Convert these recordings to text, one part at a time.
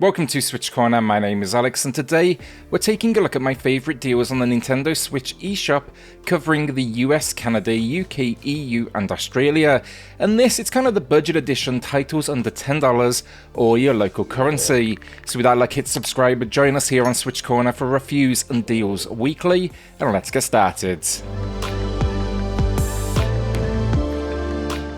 Welcome to SwitchCorner, my name is Alex, and today we're taking a look at my favourite deals on the Nintendo Switch eShop, covering the US, Canada, UK, EU and Australia. And it's kind of the budget edition, titles under $10 or your local currency. So with that, hit subscribe and join us here on SwitchCorner for reviews and deals weekly, and let's get started.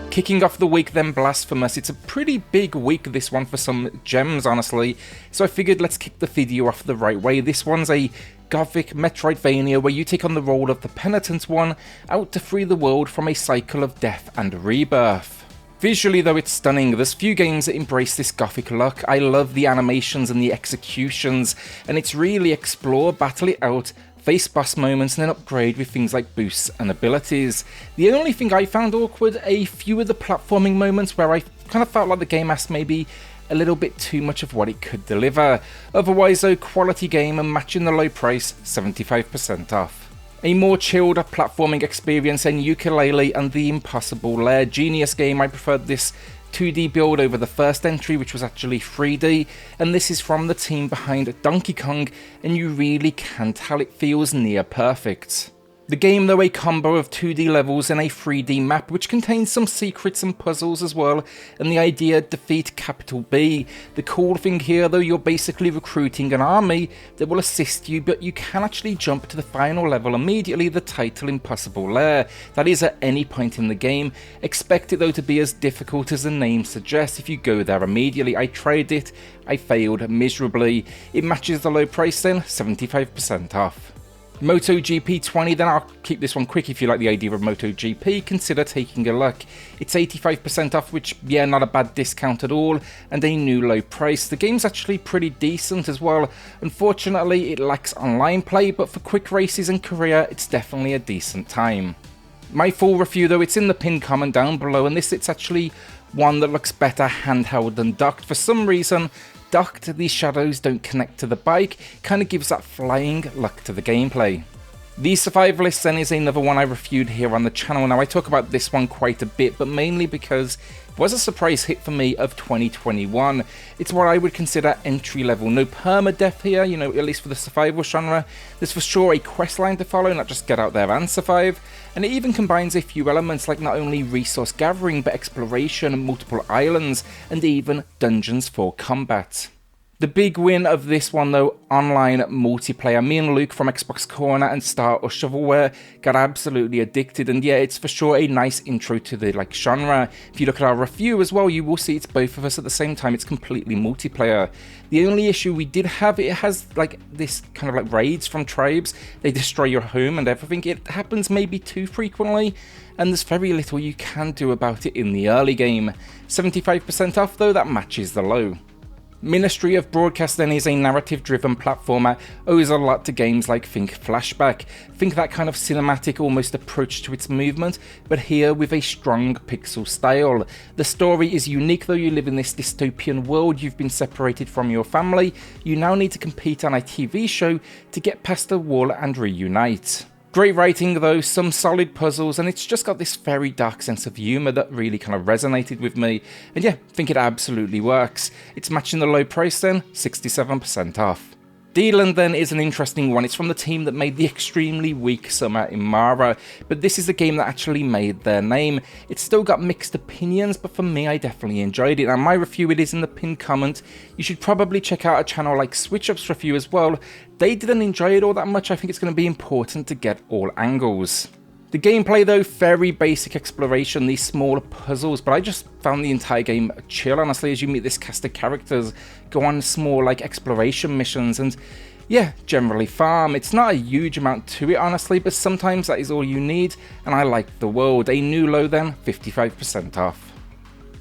Kicking off the week then, Blasphemous. It's a pretty big week, this one, for some gems, honestly. So I figured let's kick the video off the right way. This one's a gothic Metroidvania where you take on the role of the penitent one, out to free the world from a cycle of death and rebirth. Visually though, it's stunning. There's few games that embrace this gothic look. I love the animations and the executions, and it's really explore, battle it out, face boss moments, and then upgrade with things like boosts and abilities. The only thing I found awkward, a few of the platforming moments where I kind of felt like the game asked maybe a little bit too much of what it could deliver. Otherwise though, quality game and matching the low price, 75% off. A more chilled platforming experience than Yooka-Laylee and the impossible Lair. Genius game. I preferred this 2D build over the first entry, which was actually 3D, and this is from the team behind Donkey Kong, and you really can tell it feels near perfect. The game though, a combo of 2D levels and a 3D map which contains some secrets and puzzles as well, and the idea defeat capital B. The cool thing here though, you're basically recruiting an army that will assist you, but you can actually jump to the final level immediately, the title Impossible Lair. That is at any point in the game. Expect it though to be as difficult as the name suggests if you go there immediately. I tried it, I failed miserably. It matches the low price then, 75% off. MotoGP 20, then I'll keep this one quick. If you like the idea of MotoGP, consider taking a look. It's 85% off, which, yeah, not a bad discount at all, and a new low price. The game's actually pretty decent as well. Unfortunately, it lacks online play, but for quick races and career, it's definitely a decent time. My full review though, it's in the pinned comment down below, and it's actually one that looks better handheld than docked. For some reason, docked, these shadows don't connect to the bike, kind of gives that flying look to the gameplay. The Survivalists then is another one I reviewed here on the channel. Now I talk about this one quite a bit, but mainly because it was a surprise hit for me of 2021. It's what I would consider entry level. No permadeath here, at least for the survival genre. There's for sure a quest line to follow, not just get out there and survive. And it even combines a few elements like not only resource gathering, but exploration, multiple islands, and even dungeons for combat. The big win of this one though, online multiplayer. Me and Luke from Xbox Corner and Star or Shovelware got absolutely addicted, and yeah, it's for sure a nice intro to the genre. If you look at our review as well, you will see it's both of us at the same time. It's completely multiplayer. The only issue we did have, it has this kind of raids from tribes. They destroy your home and everything. It happens maybe too frequently, and there's very little you can do about it in the early game. 75% off though, that matches the low. Ministry of Broadcast then is a narrative-driven platformer, owes a lot to games like think Flashback. Think that kind of cinematic almost approach to its movement, but here with a strong pixel style. The story is unique though. You live in this dystopian world, you've been separated from your family, you now need to compete on a TV show to get past the wall and reunite. Great writing though, some solid puzzles, and it's just got this very dark sense of humour that really kind of resonated with me, and yeah, I think it absolutely works. It's matching the low price then, 67% off. Deiland then is an interesting one. It's from the team that made the extremely weak Summer in Mara, but this is the game that actually made their name. It's still got mixed opinions, but for me, I definitely enjoyed it. Now, my review, it is in the pinned comment. You should probably check out a channel like SwitchUp's review as well. They didn't enjoy it all that much. I think it's going to be important to get all angles. The gameplay though, very basic exploration, these smaller puzzles, but I just found the entire game chill, honestly, as you meet this cast of characters, go on small exploration missions, and yeah, generally farm. It's not a huge amount to it, honestly, but sometimes that is all you need, and I like the world. A new low then, 55% off.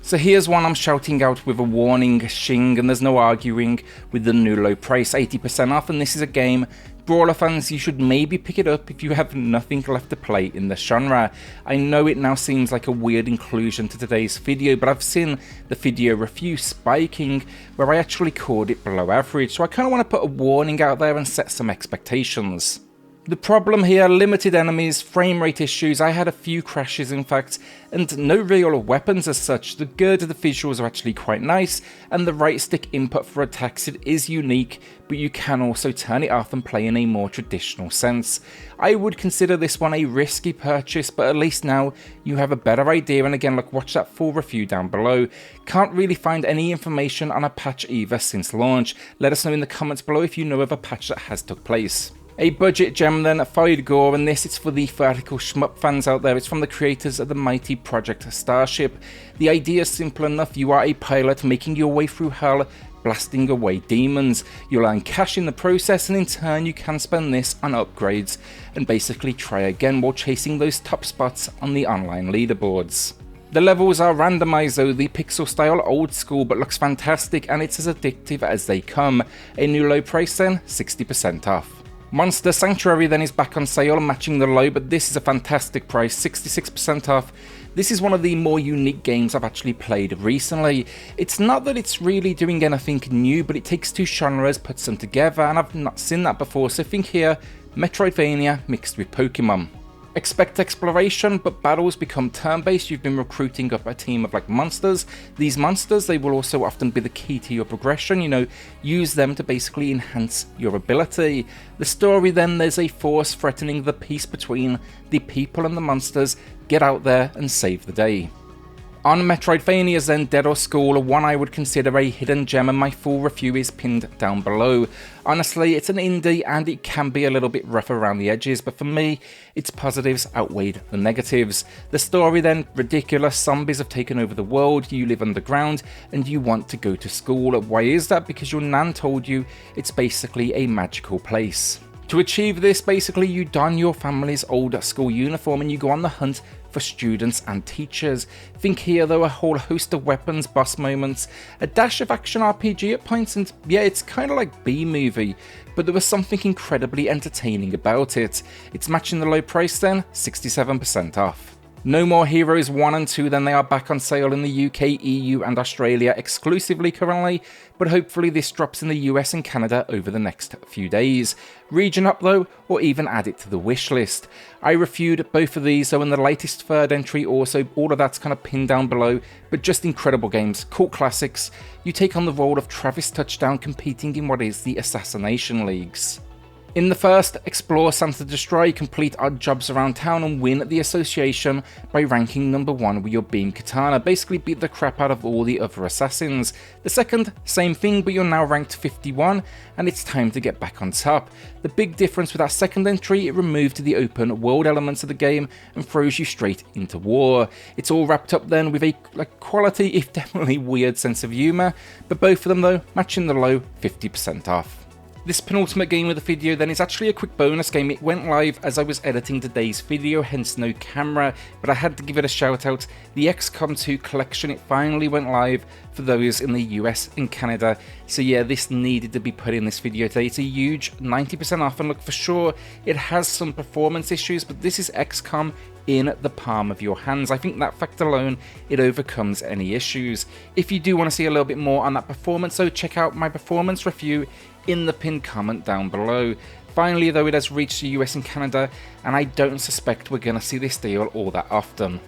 So here's one I'm shouting out with a warning, Shing, and there's no arguing with the new low price, 80% off, and this is a game, Brawler fans, you should maybe pick it up if you have nothing left to play in the genre. I know it now seems like a weird inclusion to today's video, but I've seen the video review spiking where I actually called it below average, so I kind of want to put a warning out there and set some expectations. The problem here, limited enemies, frame rate issues, I had a few crashes in fact, and no real weapons as such. The good of the visuals are actually quite nice, and the right stick input for attacks, it is unique, but you can also turn it off and play in a more traditional sense. I would consider this one a risky purchase, but at least now you have a better idea, and again, look, watch that full review down below. Can't really find any information on a patch either since launch. Let us know in the comments below if you know of a patch that has took place. A budget gem then, fired Gore, and this it's for the vertical shmup fans out there. It's from the creators of the mighty Project Starship. The idea is simple enough. You are a pilot making your way through hell, blasting away demons. You'll earn cash in the process, and in turn you can spend this on upgrades and basically try again while chasing those top spots on the online leaderboards. The levels are randomized though, the pixel style old school, but looks fantastic, and it's as addictive as they come. A new low price then, 60% off. Monster Sanctuary then is back on sale, matching the low, but this is a fantastic price, 66% off. This is one of the more unique games I've actually played recently. It's not that it's really doing anything new, but it takes two genres, puts them together, and I've not seen that before, so think here, Metroidvania mixed with Pokemon. Expect exploration, but battles become turn-based. You've been recruiting up a team of like monsters. These monsters, they will also often be the key to your progression, you know, use them to basically enhance your ability. The story then, there's a force threatening the peace between the people and the monsters. Get out there and save the day. On Metroidvanias then, Dead or School, one I would consider a hidden gem, and my full review is pinned down below. Honestly, it's an indie and it can be a little bit rough around the edges, but for me, its positives outweighed the negatives. The story then, ridiculous, zombies have taken over the world, you live underground, and you want to go to school. Why is that? Because your nan told you it's basically a magical place. To achieve this, basically you don your family's old school uniform and you go on the hunt for students and teachers. Think here though, a whole host of weapons, boss moments, a dash of action RPG at points, and yeah, it's kind of like B-movie, but there was something incredibly entertaining about it. It's matching the low price then, 67% off. No More Heroes 1 and 2 then, they are back on sale in the UK, EU and Australia exclusively currently, but hopefully this drops in the US and Canada over the next few days. Region up though, or even add it to the wish list. I reviewed both of these, so in the latest third entry also, all of that's kind of pinned down below, but just incredible games, cult classics. You take on the role of Travis Touchdown competing in what is the Assassination Leagues. In the first, explore Santa Destroy, complete odd jobs around town and win the association by ranking number 1 with your beam katana, basically beat the crap out of all the other assassins. The second, same thing, but you're now ranked 51 and it's time to get back on top. The big difference with that second entry, it removed the open world elements of the game and throws you straight into war. It's all wrapped up then with a quality, if definitely weird sense of humour, but both of them though, matching the low, 50% off. This penultimate game of the video then is actually a quick bonus game. It went live as I was editing today's video, hence no camera, but I had to give it a shout out. The XCOM 2 collection, it finally went live for those in the US and Canada. So yeah, this needed to be put in this video today. It's a huge 90% off, and look, for sure it has some performance issues, but this is XCOM in the palm of your hands. I think that fact alone, it overcomes any issues. If you do want to see a little bit more on that performance, so check out my performance review in the pinned comment down below. Finally though, it has reached the US and Canada, and I don't suspect we're going to see this deal all that often.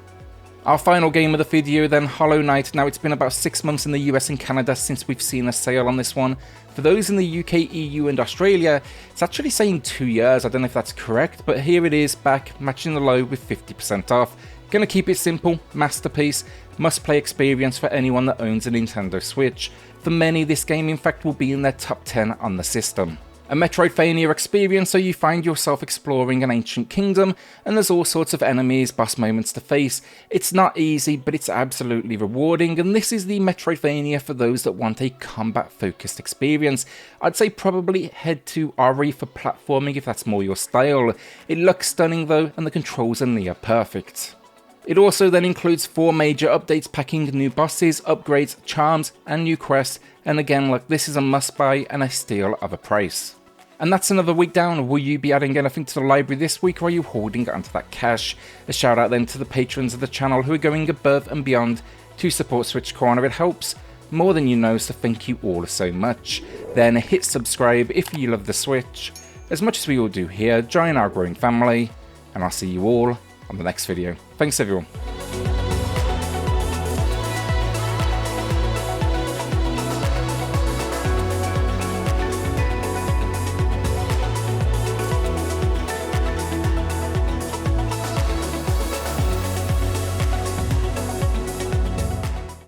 Our final game of the video then, Hollow Knight. Now it's been about 6 months in the US and Canada since we've seen a sale on this one. For those in the UK, EU and Australia, it's actually saying 2 years, I don't know if that's correct, but here it is back, matching the low with 50% off. Gonna keep it simple, masterpiece, must play experience for anyone that owns a Nintendo Switch. For many, this game in fact will be in their top 10 on the system. A Metroidvania experience, so you find yourself exploring an ancient kingdom, and there's all sorts of enemies, boss moments to face. It's not easy, but it's absolutely rewarding, and this is the Metroidvania for those that want a combat-focused experience. I'd say probably head to Ori for platforming if that's more your style. It looks stunning though, and the controls are near perfect. It also then includes 4 major updates packing new bosses, upgrades, charms, and new quests, and again, look, this is a must-buy and a steal of a price. And that's another week down. Will you be adding anything to the library this week, or are you holding onto that cash? A shout out then to the patrons of the channel who are going above and beyond to support SwitchCorner. It helps more than you know, so thank you all so much. Then hit subscribe if you love the Switch. as much as we all do here, join our growing family, and I'll see you all on the next video. Thanks everyone.